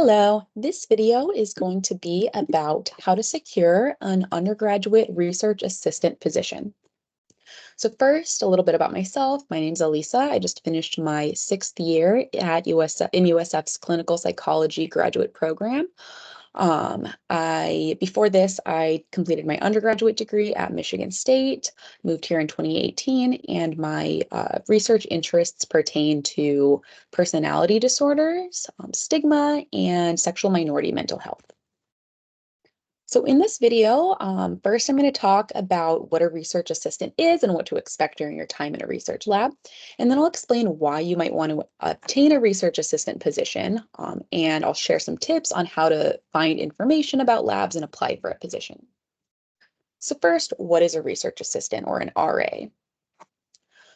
Hello, this video is going to be about how to secure an undergraduate research assistant position. So first, a little bit about myself. My name's Elisa. I just finished my 6th year at USF's clinical psychology graduate program. Before this, I completed my undergraduate degree at Michigan State, moved here in 2018, and my research interests pertain to personality disorders, stigma, and sexual minority mental health. So in this video, first I'm going to talk about what a research assistant is and what to expect during your time in a research lab. And then I'll explain why you might want to obtain a research assistant position. And I'll share some tips on how to find information about labs and apply for a position. So first, what is a research assistant or an RA?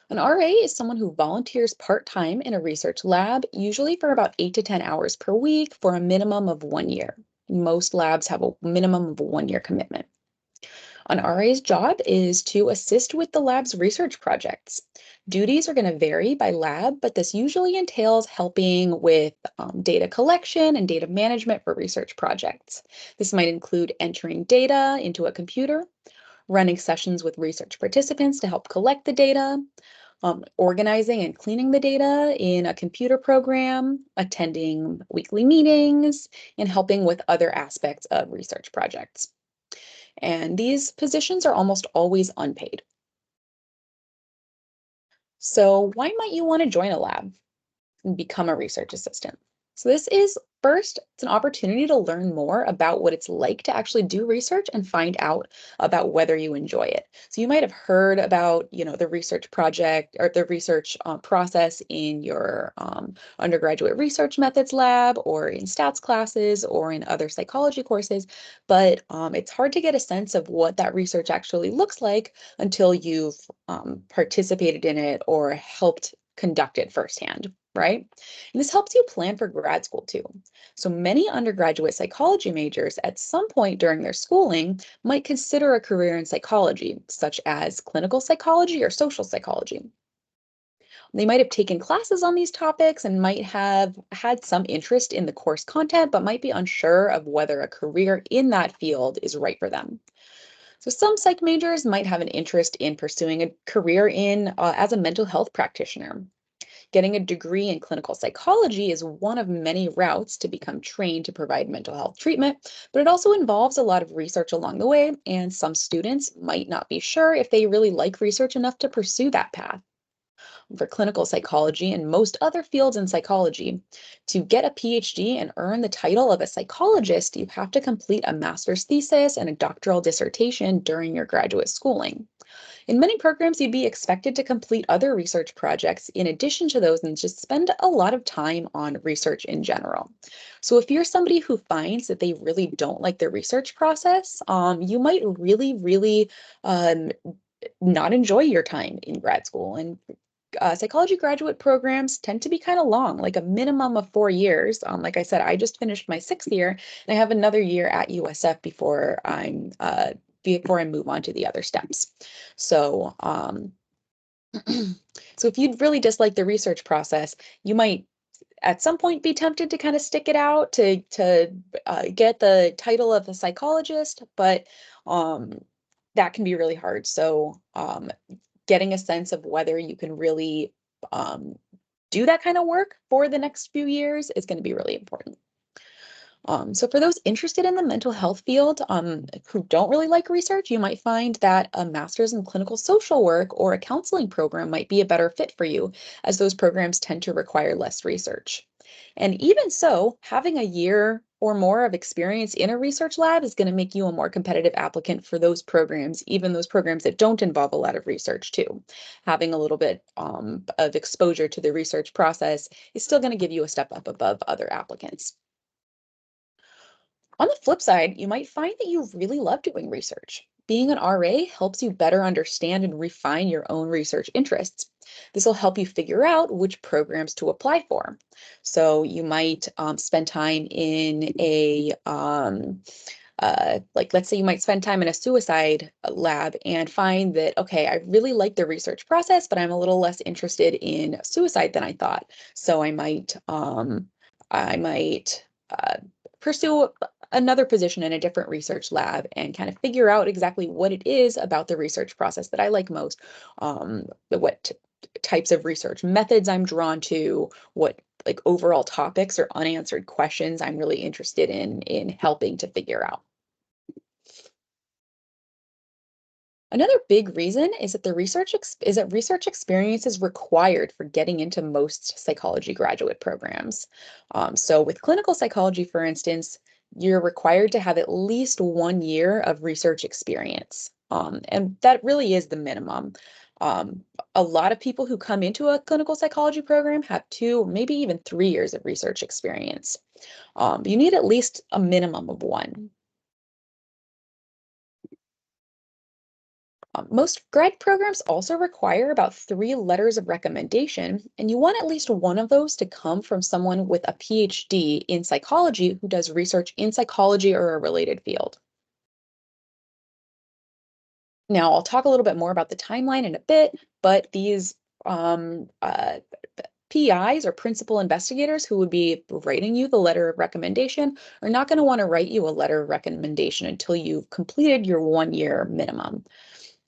An RA is someone who volunteers part-time in a research lab, usually for about 8 to 10 hours per week for a minimum of 1 year. Most labs have a minimum of a 1-year commitment. An RA's job is to assist with the lab's research projects. Duties are going to vary by lab, but this usually entails helping with data collection and data management for research projects. This might include entering data into a computer, running sessions with research participants to help collect the data, organizing and cleaning the data in a computer program, attending weekly meetings, and helping with other aspects of research projects. And these positions are almost always unpaid. So why might you want to join a lab and become a research assistant? So this is first, it's an opportunity to learn more about what it's like to actually do research and find out about whether you enjoy it. So you might have heard about, the research project or the research process in your undergraduate research methods lab or in stats classes or in other psychology courses, but it's hard to get a sense of what that research actually looks like until you've participated in it or helped conduct it firsthand, right? And this helps you plan for grad school too. So many undergraduate psychology majors at some point during their schooling might consider a career in psychology, such as clinical psychology or social psychology. They might have taken classes on these topics and might have had some interest in the course content, but might be unsure of whether a career in that field is right for them. So some psych majors might have an interest in pursuing a career in as a mental health practitioner. Getting a degree in clinical psychology is one of many routes to become trained to provide mental health treatment, but it also involves a lot of research along the way, and some students might not be sure if they really like research enough to pursue that path. For clinical psychology and most other fields in psychology, to get a PhD and earn the title of a psychologist, you have to complete a master's thesis and a doctoral dissertation during your graduate schooling. In many programs, you'd be expected to complete other research projects in addition to those and just spend a lot of time on research in general. So if you're somebody who finds that they really don't like the research process, you might really um, not enjoy your time in grad school. And psychology graduate programs tend to be kind of long, like a minimum of 4 years. Like I said, I just finished my 6th year, and I have another year at USF before I move on to the other steps. So, so if you'd really dislike the research process, you might at some point be tempted to kind of stick it out to get the title of a psychologist, but that can be really hard. So getting a sense of whether you can really do that kind of work for the next few years is going to be really important. So for those interested in the mental health field who don't really like research, you might find that a master's in clinical social work or a counseling program might be a better fit for you, as those programs tend to require less research. And even so, having a year or more of experience in a research lab is going to make you a more competitive applicant for those programs, even those programs that don't involve a lot of research too. Having a little bit of exposure to the research process is still going to give you a step up above other applicants. On the flip side, you might find that you really love doing research. Being an RA helps you better understand and refine your own research interests. This will help you figure out which programs to apply for. So you might spend time in let's say you might spend time in a suicide lab and find that, okay, I really like the research process, but I'm a little less interested in suicide than I thought. So I might uh, pursue another position in a different research lab and kind of figure out exactly what it is about the research process that I like most, what types of research methods I'm drawn to, what like overall topics or unanswered questions I'm really interested in helping to figure out. Another big reason is that research experience is required for getting into most psychology graduate programs. So with clinical psychology, for instance, you're required to have at least 1 year of research experience. And that really is the minimum. Um, a lot of people who come into a clinical psychology program have 2, maybe even 3 years of research experience. You need at least a minimum of 1. Most grad programs also require about 3 letters of recommendation, and you want at least one of those to come from someone with a PhD in psychology who does research in psychology or a related field. Now, I'll talk a little bit more about the timeline in a bit, but these um, uh, PIs or principal investigators who would be writing you the letter of recommendation are not going to want to write you a letter of recommendation until you've completed your 1 year minimum.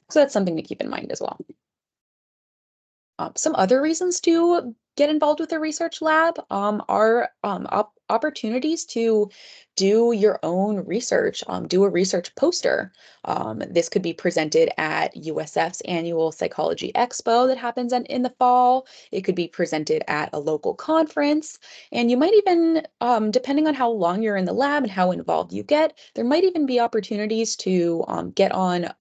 So that's something to keep in mind as well. Some other reasons to get involved with a research lab are opportunities to do your own research, do a research poster. This could be presented at USF's annual Psychology Expo that happens in the fall. It could be presented at a local conference. And you might even, depending on how long you're in the lab and how involved you get, there might even be opportunities to get on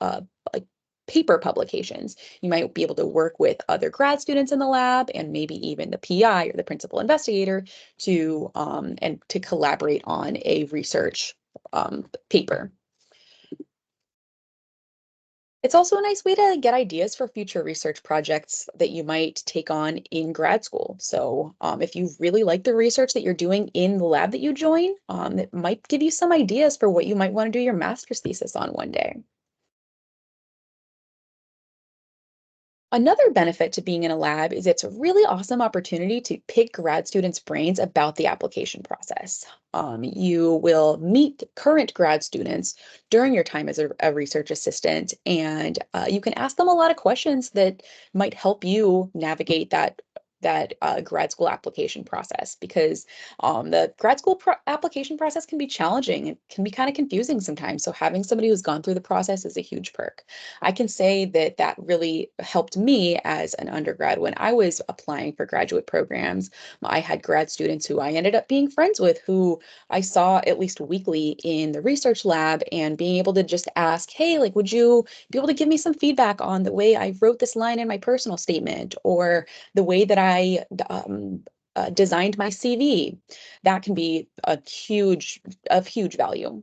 like paper publications. You might be able to work with other grad students in the lab and maybe even the PI or the principal investigator to collaborate on a research paper. It's also a nice way to get ideas for future research projects that you might take on in grad school. So if you really like the research that you're doing in the lab that you join, it might give you some ideas for what you might want to do your master's thesis on one day. Another benefit to being in a lab is it's a really awesome opportunity to pick grad students' brains about the application process. You will meet current grad students during your time as a research assistant, and you can ask them a lot of questions that might help you navigate that grad school application process because the grad school application process can be challenging. It can be kind of confusing sometimes. So having somebody who's gone through the process is a huge perk. I can say that that really helped me as an undergrad when I was applying for graduate programs. I had grad students who I ended up being friends with who I saw at least weekly in the research lab and being able to just ask, hey, like, would you be able to give me some feedback on the way I wrote this line in my personal statement or the way that I designed my CV? That can be of huge value.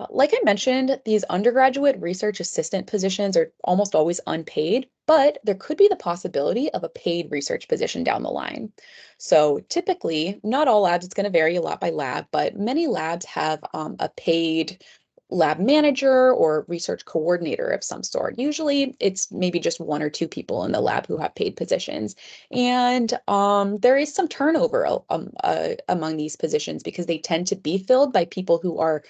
Like I mentioned, these undergraduate research assistant positions are almost always unpaid, but there could be the possibility of a paid research position down the line. So typically, not all labs, it's going to vary a lot by lab, but many labs have a paid lab manager or research coordinator of some sort. Usually it's maybe just 1 or 2 people in the lab who have paid positions. And there is some turnover among these positions because they tend to be filled by people who are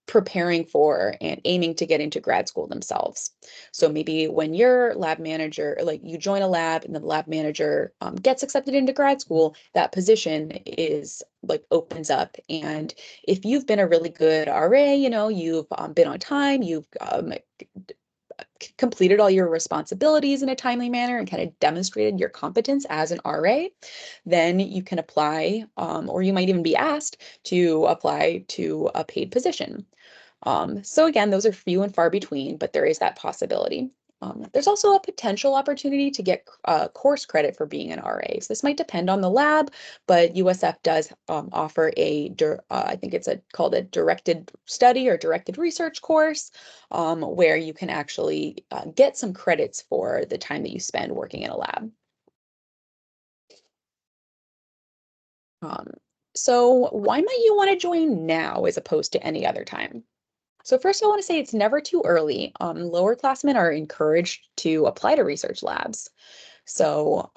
preparing for and aiming to get into grad school themselves. So maybe when your lab manager, like you join a lab and the lab manager gets accepted into grad school, that position is like opens up. And if you've been a really good RA, you've been on time, you've completed all your responsibilities in a timely manner and kind of demonstrated your competence as an RA, then you can apply, or you might even be asked to apply to a paid position. So again, those are few and far between, but there is that possibility. There's also a potential opportunity to get course credit for being an RA. So this might depend on the lab, but USF does offer I think it's called a directed study or directed research course, where you can actually get some credits for the time that you spend working in a lab. Um, so why might you want to join now as opposed to any other time? So first, I want to say it's never too early. Lowerclassmen are encouraged to apply to research labs. So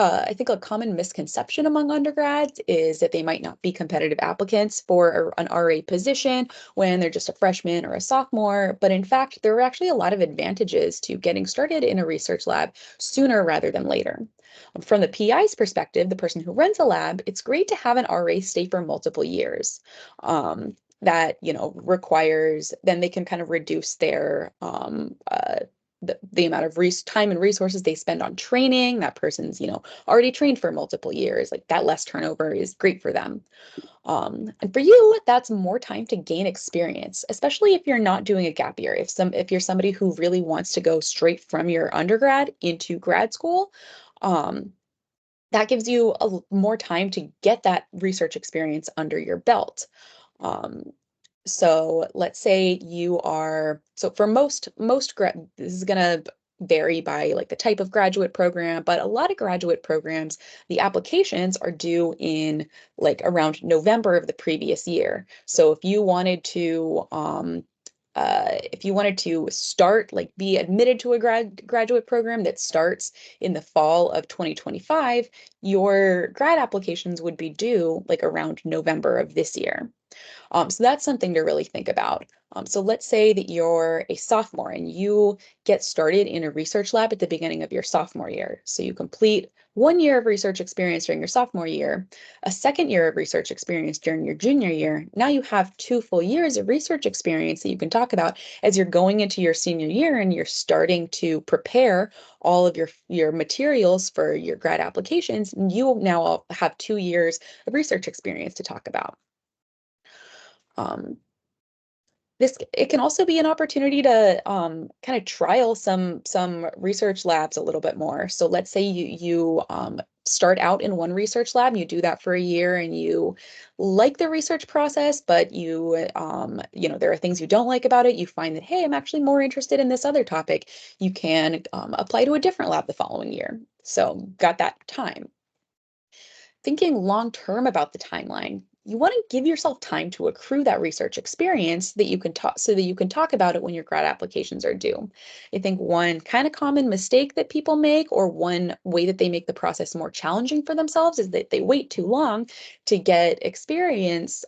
I think a common misconception among undergrads is that they might not be competitive applicants for an RA position when they're just a freshman or a sophomore. But in fact, there are actually a lot of advantages to getting started in a research lab sooner rather than later. From the PI's perspective, the person who runs a lab, it's great to have an RA stay for multiple years. That requires, then they can kind of reduce their the amount of time and resources they spend on training. That person's already trained for multiple years. Like that less turnover is great for them. And for you, that's more time to gain experience, especially if you're not doing a gap year. If you're somebody who really wants to go straight from your undergrad into grad school, um, that gives you more time to get that research experience under your belt. Um, so let's say so for most grad, this is gonna vary by like the type of graduate program, but a lot of graduate programs, the applications are due in like around November of the previous year. So if you wanted to start, like be admitted to a graduate program that starts in the fall of 2025, your grad applications would be due like around November of this year. So that's something to really think about. So let's say that you're a sophomore and you get started in a research lab at the beginning of your sophomore year. So you complete 1 year of research experience during your sophomore year, a second year of research experience during your junior year. Now you have 2 full years of research experience that you can talk about as you're going into your senior year and you're starting to prepare all of your materials for your grad applications. And you now all have 2 years of research experience to talk about. Um, it can also be an opportunity to kind of trial some research labs a little bit more. So let's say you start out in one research lab, you do that for a year, and you like the research process, but there are things you don't like about it. You find that, hey, I'm actually more interested in this other topic. You can apply to a different lab the following year. So got that time. Thinking long term about the timeline, you want to give yourself time to accrue that research experience that you can talk so that you can talk about it when your grad applications are due. I think one kind of common mistake that people make, or one way that they make the process more challenging for themselves, is that they wait too long to get experience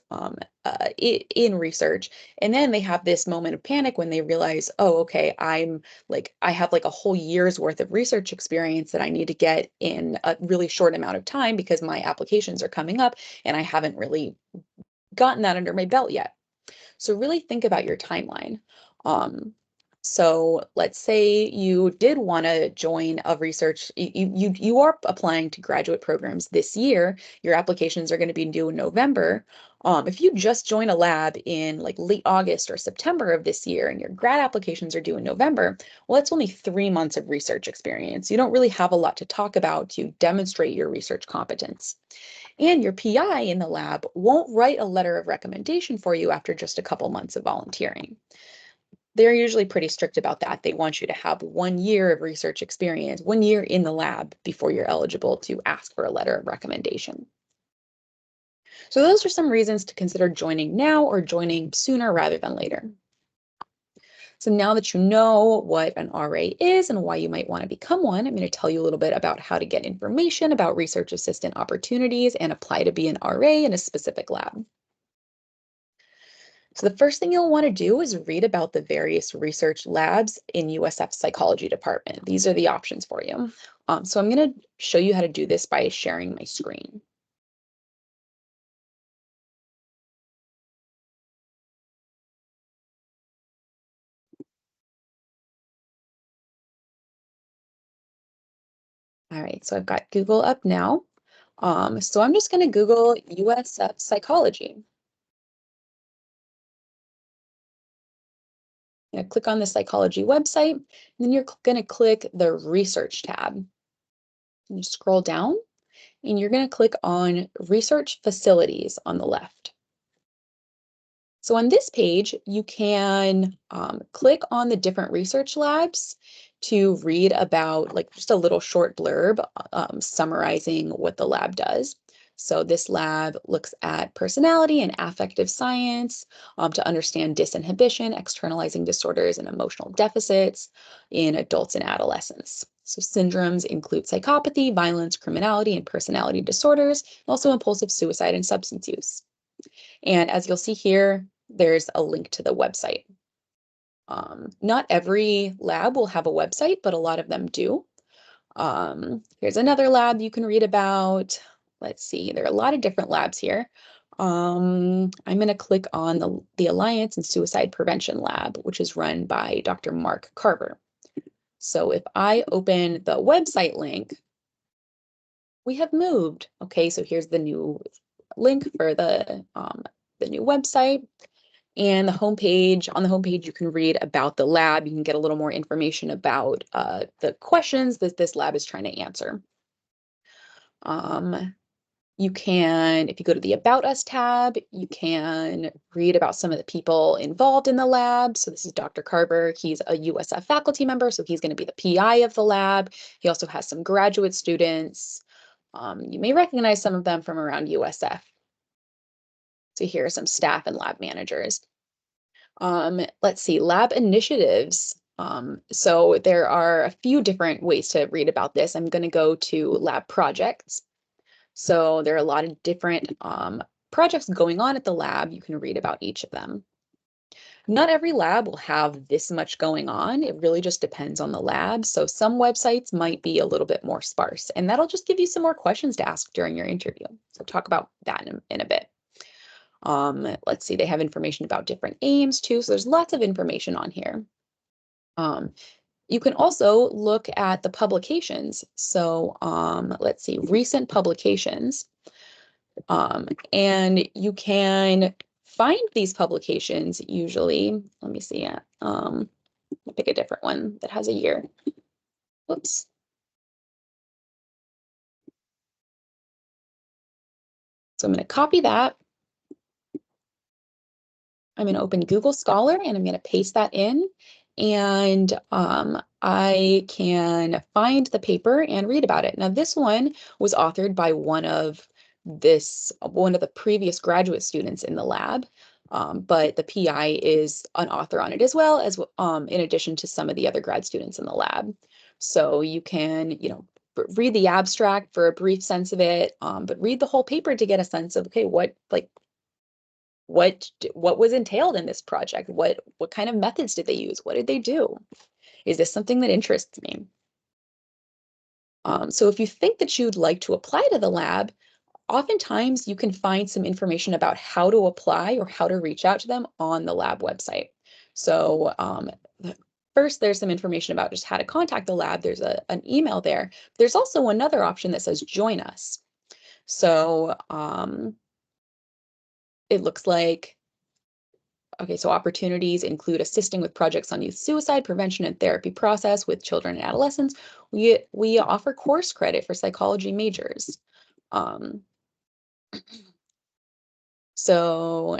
in research. And then they have this moment of panic when they realize, oh, okay, I have like a whole year's worth of research experience that I need to get in a really short amount of time because my applications are coming up and I haven't really gotten that under my belt yet. So really think about your timeline. So let's say you did want to join a research, you are applying to graduate programs this year. Your applications are going to be due in November. If you just join a lab in like late August or September of this year and your grad applications are due in November, well, that's only 3 months of research experience. You don't really have a lot to talk about to demonstrate your research competence. And your PI in the lab won't write a letter of recommendation for you after just a couple months of volunteering. They're usually pretty strict about that. They want you to have 1 year of research experience, 1 year in the lab before you're eligible to ask for a letter of recommendation. So those are some reasons to consider joining now or joining sooner rather than later. So now that you know what an RA is and why you might want to become one, I'm going to tell you a little bit about how to get information about research assistant opportunities and apply to be an RA in a specific lab. So the first thing you'll want to do is read about the various research labs in USF psychology department. These are the options for you. So I'm going to show you how to do this by sharing my screen. All right, so I've got Google up now. So I'm just going to Google USF psychology. Click on the psychology website, and then you're going to click the research tab. And you scroll down, and you're going to click on research facilities on the left. So on this page, you can click on the different research labs to read about like just a little short blurb summarizing what the lab does. So this lab looks at personality and affective science to understand disinhibition, externalizing disorders, and emotional deficits in adults and adolescents. So syndromes include psychopathy, violence, criminality, and personality disorders, and also impulsive suicide and substance use. And as you'll see here, there's a link to the website. Not every lab will have a website, but a lot of them do. Here's another lab you can read about. Let's see, there are a lot of different labs here. I'm going to click on the Alliance and Suicide Prevention Lab, which is run by Dr. Mark Carver. So if I open the website link, we have moved. Okay, so here's the new link for the new website. And the homepage, on the homepage, you can read about the lab. You can get a little more information about the questions that this lab is trying to answer. You can, if you go to the About Us tab, you can read about some of the people involved in the lab. So this is Dr. Carver. He's a USF faculty member, so he's going to be the PI of the lab. He also has some graduate students. You may recognize some of them from around USF. So here are some staff and lab managers. Let's see, lab initiatives. So there are a few different ways to read about this. I'm going to go to lab projects. So there are a lot of different projects going on at the lab. You can read about each of them. Not every lab will have this much going on. It really just depends on the lab. So some websites might be a little bit more sparse, and that'll just give you some more questions to ask during your interview. So talk about that in a bit. Let's see, they have information about different aims too. So there's lots of information on here. You can also look at the publications. So let's see, recent publications. And you can find these publications usually. Let me see. I'll pick a different one that has a year. Whoops. So I'm going to copy that. I'm going to open Google Scholar and I'm going to paste that in. And I can find the paper and read about it. Now, this one was authored by one of the previous graduate students in the lab, but the PI is an author on it as well as in addition to some of the other grad students in the lab. So you can, read the abstract for a brief sense of it, but read the whole paper to get a sense of, okay, what was entailed in this project? What kind of methods did they use? What did they do? Is this something that interests me? So if you think that you'd like to apply to the lab, oftentimes you can find some information about how to apply or how to reach out to them on the lab website. So first, there's some information about just how to contact the lab. There's an email there. There's also another option that says join us. So it looks like, okay, so opportunities include assisting with projects on youth suicide prevention and therapy process with children and adolescents. We offer course credit for psychology majors. So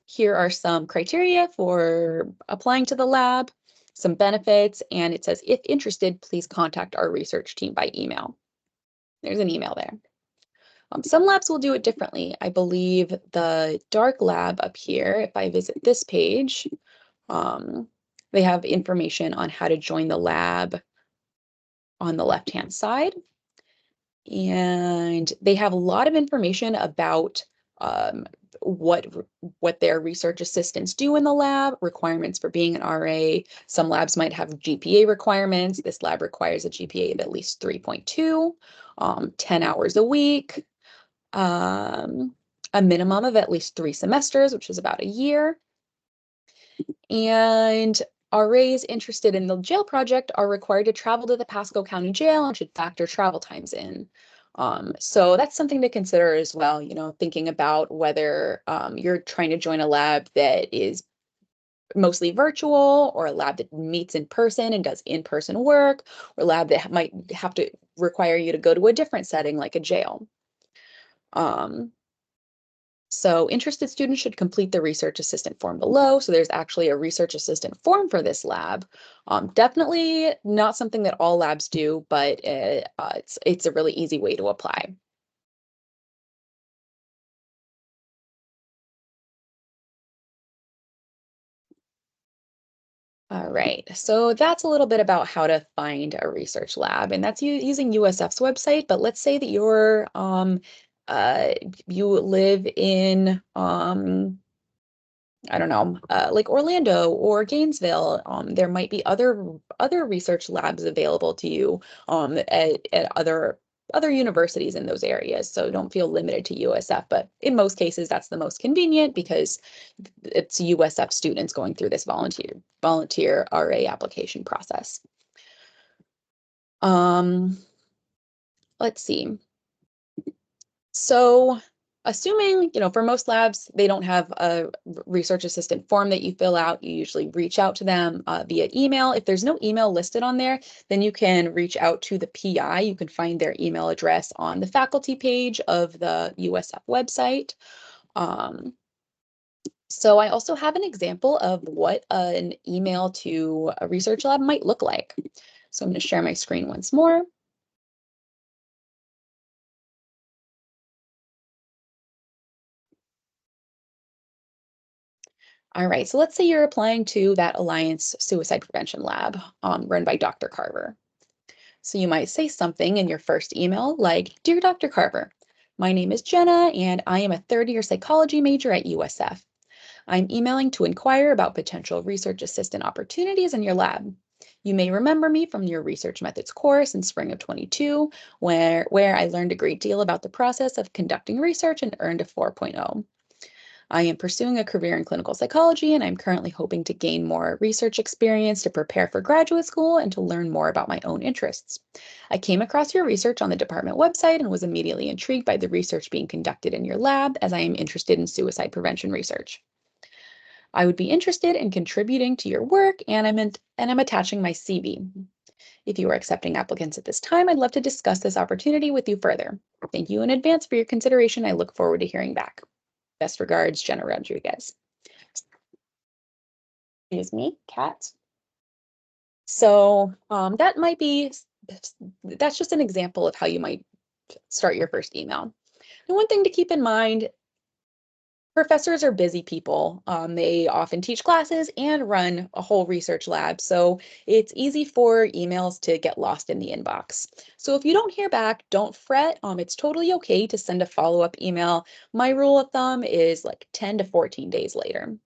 here are some criteria for applying to the lab, some benefits, and it says, if interested, please contact our research team by email. There's an email there. Some labs will do it differently. I believe the dark lab up here, if I visit this page, they have information on how to join the lab on the left-hand side. And they have a lot of information about what their research assistants do in the lab, requirements for being an RA. Some labs might have GPA requirements. This lab requires a GPA of at least 3.2, 10 hours a week, a minimum of at least 3 semesters, which is about a year. And RAs interested in the jail project are required to travel to the Pasco County Jail and should factor travel times in. So that's something to consider as well, thinking about whether you're trying to join a lab that is mostly virtual or a lab that meets in person and does in-person work, or a lab that might have to require you to go to a different setting like a jail. So interested students should complete the research assistant form below. So there's actually a research assistant form for this lab. Definitely not something that all labs do, but it's a really easy way to apply. All right, so that's a little bit about how to find a research lab, and that's using USF's website. But let's say that uh, you live in I don't know, like Orlando or Gainesville. There might be other research labs available to you at other universities in those areas. So don't feel limited to USF, but in most cases, that's the most convenient because it's USF students going through this volunteer RA application process. Um, let's see. So assuming, for most labs, they don't have a research assistant form that you fill out, you usually reach out to them via email. If there's no email listed on there, then you can reach out to the PI. You can find their email address on the faculty page of the USF website. Um, so I also have an example of what an email to a research lab might look like. So I'm going to share my screen once more. All right, so let's say you're applying to that Alliance Suicide Prevention Lab run by Dr. Carver. So you might say something in your first email like, Dear Dr. Carver, my name is Jenna and I am a third-year psychology major at USF. I'm emailing to inquire about potential research assistant opportunities in your lab. You may remember me from your research methods course in spring of 22, where I learned a great deal about the process of conducting research and earned a 4.0. I am pursuing a career in clinical psychology, and I'm currently hoping to gain more research experience to prepare for graduate school and to learn more about my own interests. I came across your research on the department website and was immediately intrigued by the research being conducted in your lab, as I am interested in suicide prevention research. I would be interested in contributing to your work, and I'm attaching my CV. If you are accepting applicants at this time, I'd love to discuss this opportunity with you further. Thank you in advance for your consideration. I look forward to hearing back. Best regards, Jenna Rodriguez. Excuse me, cat. So that might be, that's just an example of how you might start your first email. And one thing to keep in mind, professors are busy people. They often teach classes and run a whole research lab. So it's easy for emails to get lost in the inbox. So if you don't hear back, don't fret. It's totally okay to send a follow-up email. My rule of thumb is like 10 to 14 days later.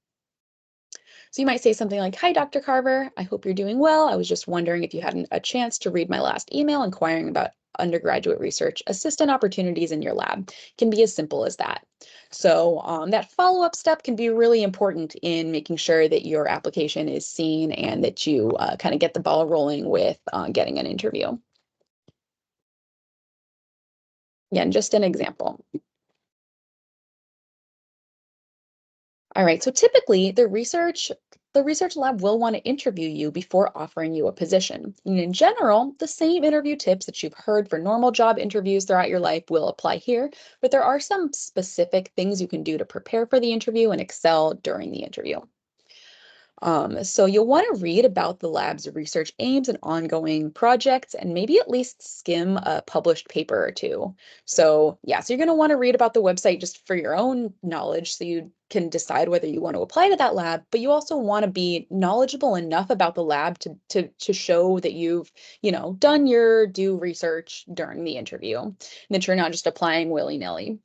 So you might say something like, Hi, Dr. Carver. I hope you're doing well. I was just wondering if you had a chance to read my last email inquiring about undergraduate research assistant opportunities in your lab. It can be as simple as that. So that follow-up step can be really important in making sure that your application is seen and that you kind of get the ball rolling with getting an interview. Again, just an example. All right, so typically the research lab will want to interview you before offering you a position. And in general, the same interview tips that you've heard for normal job interviews throughout your life will apply here, but there are some specific things you can do to prepare for the interview and excel during the interview. So you'll want to read about the lab's research aims and ongoing projects, and maybe at least skim a published paper or two. So yeah, so you're going to want to read about the website just for your own knowledge, so you can decide whether you want to apply to that lab. But you also want to be knowledgeable enough about the lab to show that you've done your due research during the interview, and that you're not just applying willy-nilly.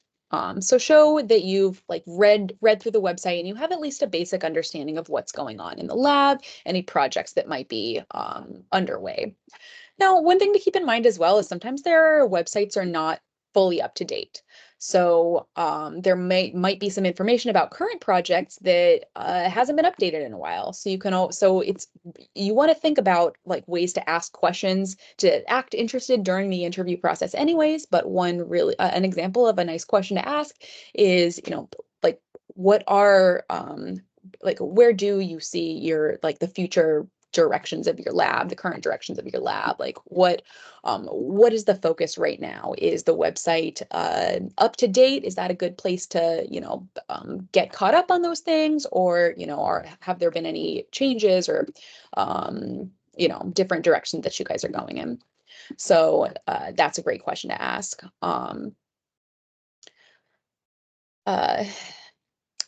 So show that you've like read through the website and you have at least a basic understanding of what's going on in the lab, any projects that might be underway. Now, one thing to keep in mind as well is sometimes their websites are not fully up to date. So there might be some information about current projects that hasn't been updated in a while. So you want to think about like ways to ask questions to act interested during the interview process anyways. But an example of a nice question to ask is, like what are like where do you see your like the future directions of your lab, the current directions of your lab, like what is the focus right now? Is the website up to date? Is that a good place to get caught up on those things, or have there been any changes or different directions that you guys are going in? So that's a great question to ask. Uh,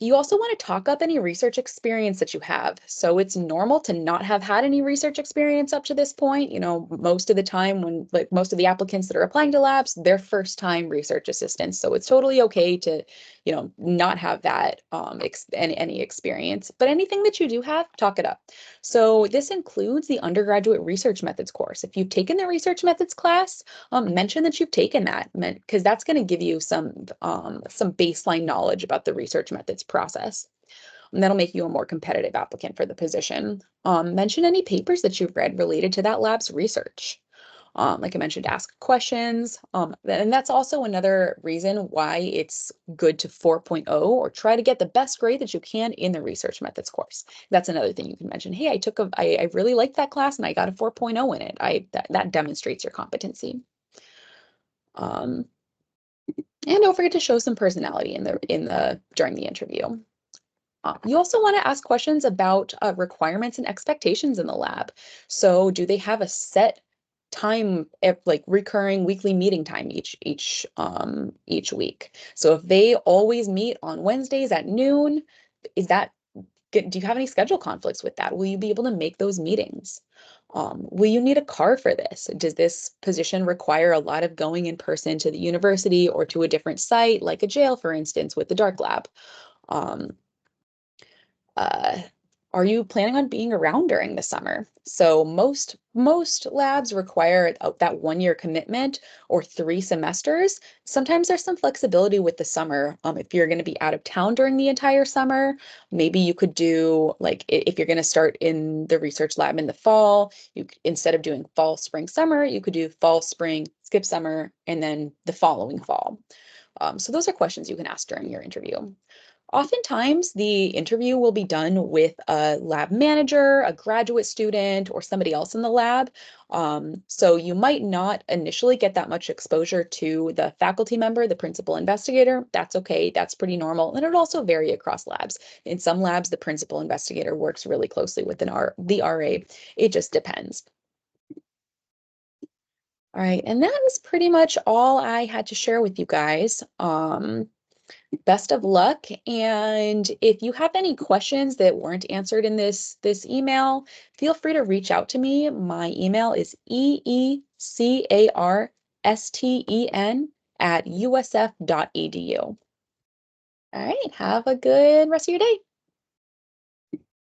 You also want to talk up any research experience that you have. So it's normal to not have had any research experience up to this point. Most of the time when like most of the applicants that are applying to labs, they're first time research assistants. So it's totally okay to, not have that any experience, but anything that you do have, talk it up. So this includes the undergraduate research methods course. If you've taken the research methods class, mention that you've taken that, because that's going to give you some baseline knowledge about the research methods process. And that'll make you a more competitive applicant for the position. Mention any papers that you've read related to that lab's research. Like I mentioned, ask questions. And that's also another reason why it's good to 4.0 or try to get the best grade that you can in the research methods course. That's another thing you can mention. Hey, I really liked that class and I got a 4.0 in it. That demonstrates your competency. Um, and don't forget to show some personality during the interview. You also want to ask questions about requirements and expectations in the lab. So do they have a set time, like recurring weekly meeting time each week? So if they always meet on Wednesdays at noon, do you have any schedule conflicts with that? Will you be able to make those meetings? Will you need a car for this? Does this position require a lot of going in person to the university or to a different site, like a jail, for instance, with the dark lab? Um, uh, are you planning on being around during the summer? So most labs require that 1 year commitment or 3 semesters. Sometimes there's some flexibility with the summer. If you're going to be out of town during the entire summer, maybe you could do like if you're going to start in the research lab in the fall, instead of doing fall, spring, summer, you could do fall, spring, skip summer, and then the following fall. So those are questions you can ask during your interview. Oftentimes, the interview will be done with a lab manager, a graduate student, or somebody else in the lab. So you might not initially get that much exposure to the faculty member, the principal investigator. That's okay. That's pretty normal. And it also vary across labs. In some labs, the principal investigator works really closely with the RA. It just depends. All right, and that is pretty much all I had to share with you guys. Best of luck. And if you have any questions that weren't answered in this email, feel free to reach out to me. My email is eecarsten@usf.edu. All right, have a good rest of your day.